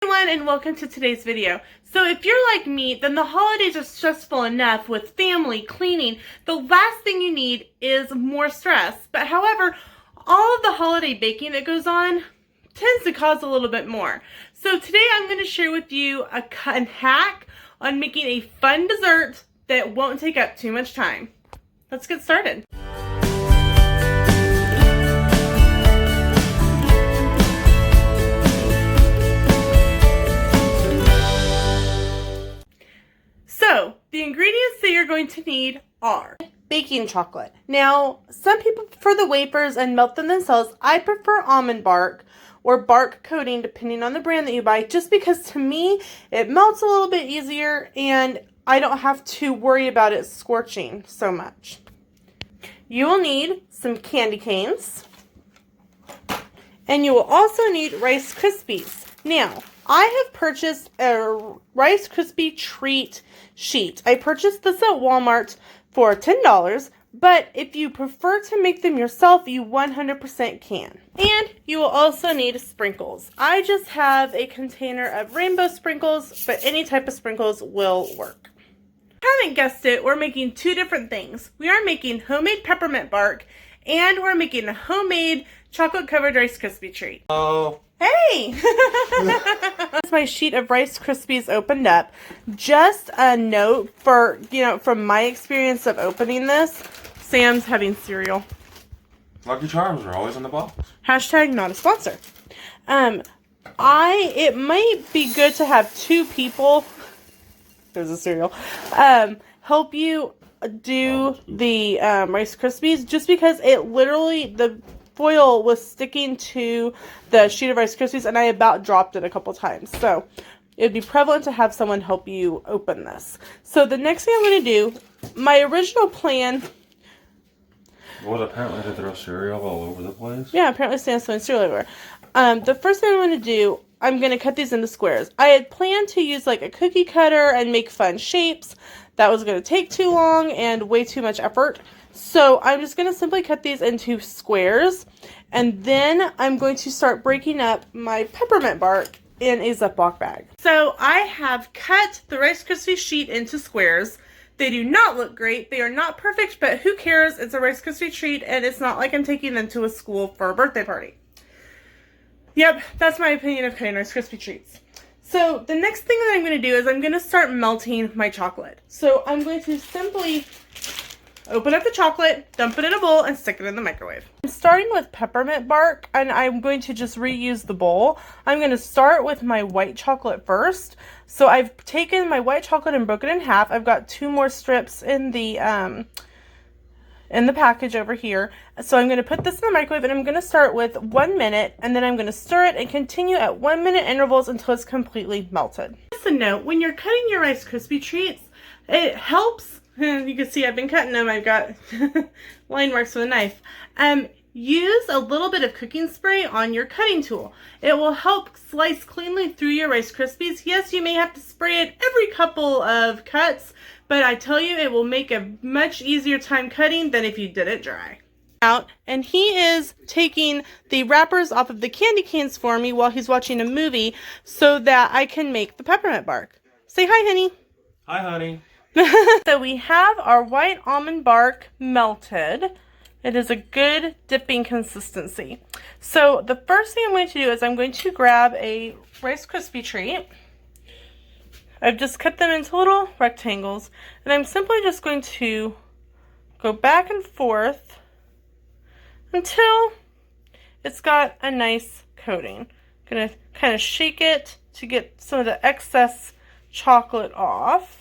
Everyone, and welcome to today's video. So if you're like me, then the holidays are stressful enough with family, cleaning. The last thing you need is more stress. But however, all of the holiday baking that goes on tends to cause a little bit more. So today I'm going to share with you a hack on making a fun dessert that won't take up too much time. Let's get started. So, the ingredients that you're going to need are baking chocolate. Now, some people prefer the wafers and melt them themselves. I prefer almond bark or bark coating, depending on the brand that you buy, just because to me, it melts a little bit easier and I don't have to worry about it scorching so much. You will need some candy canes, and you will also need Rice Krispies. Now, I have purchased a Rice Krispie treat sheet. I purchased this at Walmart for $10, but if you prefer to make them yourself, you 100% can. And you will also need sprinkles. I just have a container of rainbow sprinkles, but any type of sprinkles will work. Haven't guessed it, we're making two different things. We are making homemade peppermint bark, and we're making a homemade chocolate-covered Rice Krispie treat. Oh. Hey! My sheet of Rice Krispies opened up. Just a note for, from my experience of opening this, Sam's having cereal. Lucky Charms are always in the box. Hashtag not a sponsor. It might be good to have two people, there's a cereal, help you do the Rice Krispies, just because it literally, the foil was sticking to the sheet of Rice Krispies and I about dropped it a couple times. So it would be prevalent to have someone help you open this. So the next thing I'm going to do, my original plan... What, apparently they throw cereal all over the place? Yeah, apparently Sam's throwing cereal everywhere. The first thing I'm going to do, I'm going to cut these into squares. I had planned to use like a cookie cutter and make fun shapes. That was going to take too long and way too much effort. So I'm just going to simply cut these into squares, and then I'm going to start breaking up my peppermint bark in a Ziploc bag. So I have cut the Rice Krispie sheet into squares. They do not look great. They are not perfect, but who cares? It's a Rice Krispie treat, and it's not like I'm taking them to a school for a birthday party. Yep, that's my opinion of cutting Rice Krispie treats. So the next thing that I'm going to do is I'm going to start melting my chocolate. So I'm going to simply open up the chocolate, dump it in a bowl, and stick it in the microwave. I'm starting with peppermint bark, and I'm going to just reuse the bowl. I'm going to start with my white chocolate first. So I've taken my white chocolate and broken it in half. I've got two more strips in the package over here. So I'm going to put this in the microwave, and I'm going to start with 1 minute, and then I'm going to stir it and continue at 1 minute intervals until it's completely melted. Just a note, when you're cutting your Rice Krispie treats, it helps. You can see I've been cutting them. I've got line marks with a knife. Use a little bit of cooking spray on your cutting tool. It will help slice cleanly through your Rice Krispies. Yes, you may have to spray it every couple of cuts, but I tell you, it will make a much easier time cutting than if you did it dry. And he is taking the wrappers off of the candy canes for me while he's watching a movie so that I can make the peppermint bark. Say hi, honey. Hi, honey. So we have our white almond bark melted. It is a good dipping consistency. So the first thing I'm going to do is I'm going to grab a Rice Krispie treat. I've just cut them into little rectangles, and I'm simply just going to go back and forth until it's got a nice coating. I'm going to kind of shake it to get some of the excess chocolate off.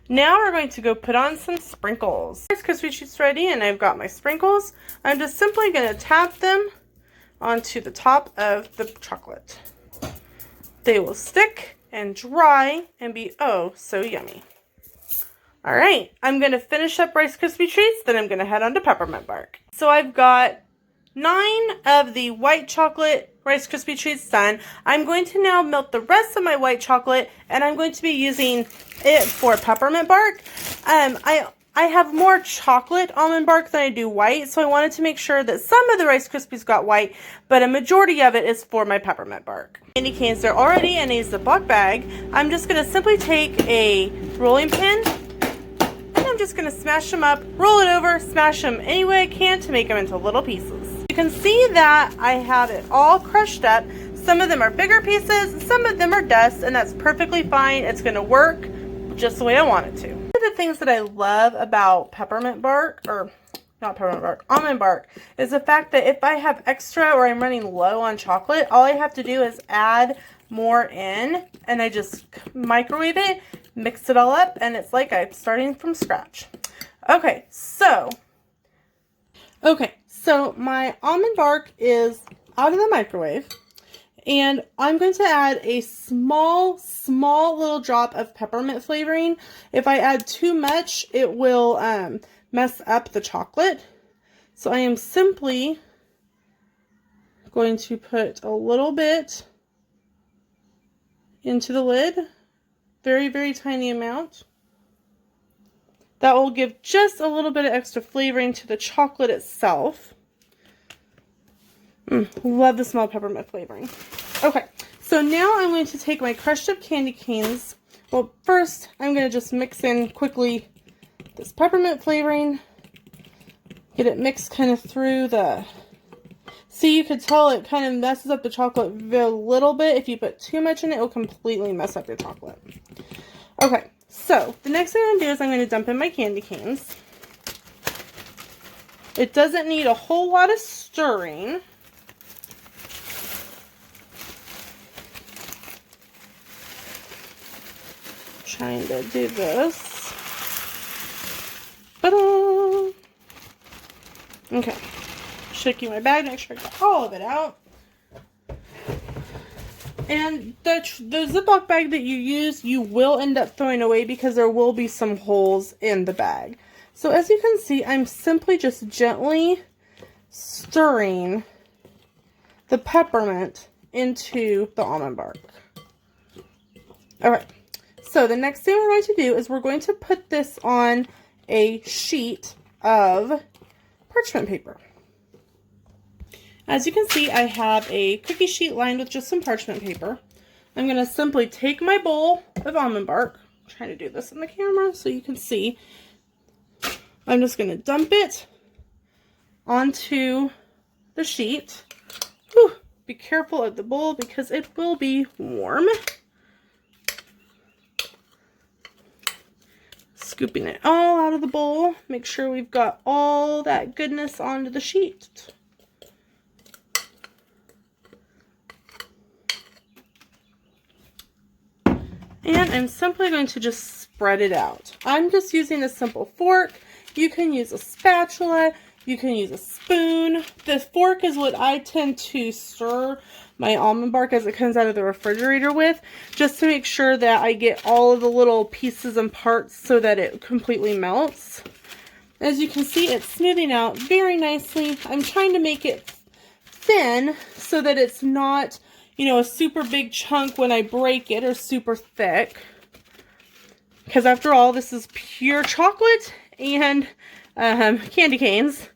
Now we're going to go put on some sprinkles. Rice Krispie treats ready, and I've got my sprinkles. I'm just simply going to tap them onto the top of the chocolate. They will stick and dry and be oh so yummy. Alright, I'm going to finish up Rice Krispie treats, then I'm going to head on to peppermint bark. So I've got 9 of the white chocolate Rice Krispie treats done. I'm going to now melt the rest of my white chocolate, and I'm going to be using it for peppermint bark. I I have more chocolate almond bark than I do white, so I wanted to make sure that some of the Rice Krispies got white, but a majority of it is for my peppermint bark. Candy canes are already in a Ziploc bag. I'm just going to simply take a rolling pin, and I'm just going to smash them up, roll it over, smash them any way I can to make them into little pieces. You can see that I have it all crushed up. Some of them are bigger pieces, some of them are dust, and that's perfectly fine. It's going to work just the way I want it to. One of the things that I love about peppermint bark, or not peppermint bark, almond bark, is the fact that if I have extra or I'm running low on chocolate, all I have to do is add more in, and I just microwave it, mix it all up, and it's like I'm starting from scratch. Okay, so my almond bark is out of the microwave. And I'm going to add a small little drop of peppermint flavoring. If I add too much, it will mess up the chocolate. So I am simply going to put a little bit into the lid. Very, very tiny amount. That will give just a little bit of extra flavoring to the chocolate itself. Love the smell of peppermint flavoring. Okay, so now I'm going to take my crushed up candy canes. Well, first I'm going to just mix in quickly this peppermint flavoring. Get it mixed kind of through the... See, you could tell it kind of messes up the chocolate a little bit. If you put too much in it, it will completely mess up your chocolate. Okay, so the next thing I'm going to do is I'm going to dump in my candy canes. It doesn't need a whole lot of stirring. Trying to do this. Ta-da! Okay. Shaking my bag, make sure I got all of it out. And the Ziploc bag that you use, you will end up throwing away because there will be some holes in the bag. So as you can see, I'm simply just gently stirring the peppermint into the almond bark. Alright. So the next thing we're going to do is we're going to put this on a sheet of parchment paper. As you can see, I have a cookie sheet lined with just some parchment paper. I'm going to simply take my bowl of almond bark. I'm trying to do this in the camera so you can see. I'm just going to dump it onto the sheet. Whew, be careful of the bowl because it will be warm. Scooping it all out of the bowl. Make sure we've got all that goodness onto the sheet. And I'm simply going to just spread it out. I'm just using a simple fork. You can use a spatula. You can use a spoon. The fork is what I tend to stir my almond bark as it comes out of the refrigerator with, just to make sure that I get all of the little pieces and parts so that it completely melts. As you can see, it's smoothing out very nicely. I'm trying to make it thin so that it's not, you know, a super big chunk when I break it, or super thick. Because after all, this is pure chocolate and candy canes.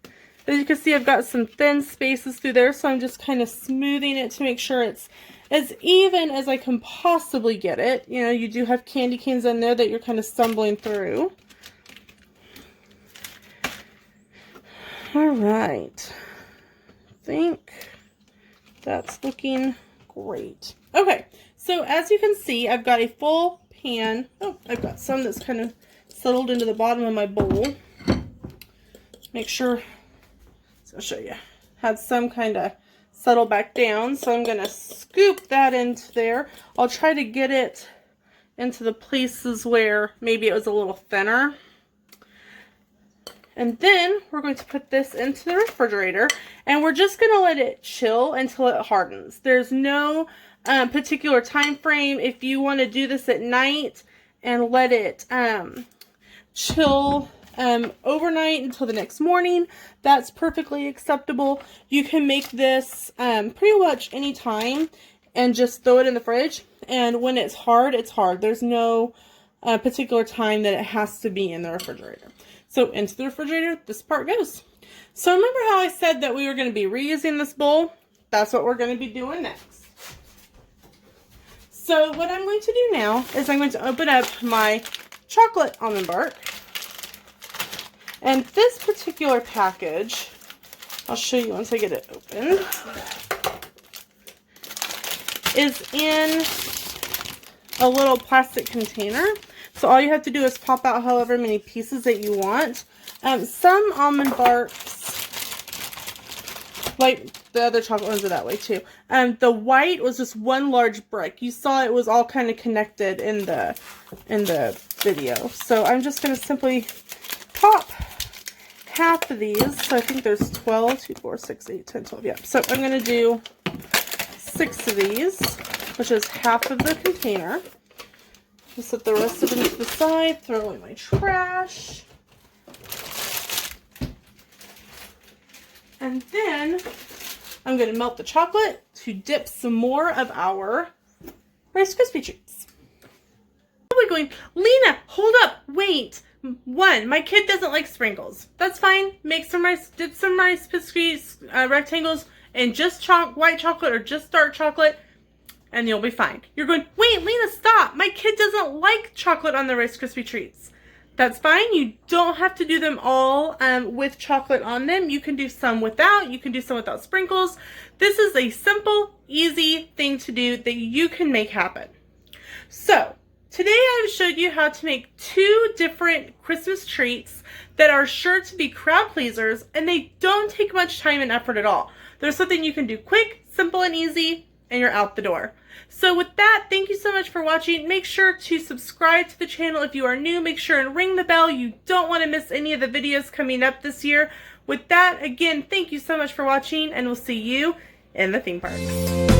As you can see, I've got some thin spaces through there, so I'm just kind of smoothing it to make sure it's as even as I can possibly get it. You know, you do have candy canes in there that you're kind of stumbling through. Alright. I think that's looking great. Okay, so as you can see, I've got a full pan. Oh, I've got some that's kind of settled into the bottom of my bowl. Make sure... I'll show you. Had some kind of settle back down, so I'm going to scoop that into there. I'll try to get it into the places where maybe it was a little thinner. And then we're going to put this into the refrigerator, and we're just going to let it chill until it hardens. There's no particular time frame. If you want to do this at night and let it chill overnight until the next morning, that's perfectly acceptable. You can make this pretty much any time and just throw it in the fridge, and when it's hard, it's hard. There's no particular time that it has to be in the refrigerator. So into the refrigerator, this part goes. So remember how I said that we were going to be reusing this bowl? That's what we're going to be doing next. So what I'm going to do now is I'm going to open up my chocolate almond bark. And this particular package, I'll show you once I get it open, is in a little plastic container. So all you have to do is pop out however many pieces that you want. Some almond barks, like the other chocolate ones, are that way too. The white was just one large brick. You saw it was all kind of connected in the video. So I'm just going to simply pop half of these. So I think there's 12, 2, 4, 6, 8, 10, 12. Yeah. So I'm going to do 6 of these, which is half of the container. Just set the rest of them to the side, throw away my trash. And then I'm going to melt the chocolate to dip some more of our Rice Krispie treats. Probably going, Lena, hold up, wait. 1, my kid doesn't like sprinkles. That's fine. Make some rice, dip some Rice Krispies rectangles in just white chocolate or just dark chocolate, and you'll be fine. You're going, wait, Lena, stop. My kid doesn't like chocolate on the Rice Krispie treats. That's fine. You don't have to do them all with chocolate on them. You can do some without. You can do some without sprinkles. This is a simple, easy thing to do that you can make happen. So, today I've showed you how to make 2 different Christmas treats that are sure to be crowd pleasers, and they don't take much time and effort at all. They're something you can do quick, simple, and easy, and you're out the door. So with that, thank you so much for watching. Make sure to subscribe to the channel if you are new. Make sure and ring the bell. You don't want to miss any of the videos coming up this year. With that, again, thank you so much for watching, and we'll see you in the theme park.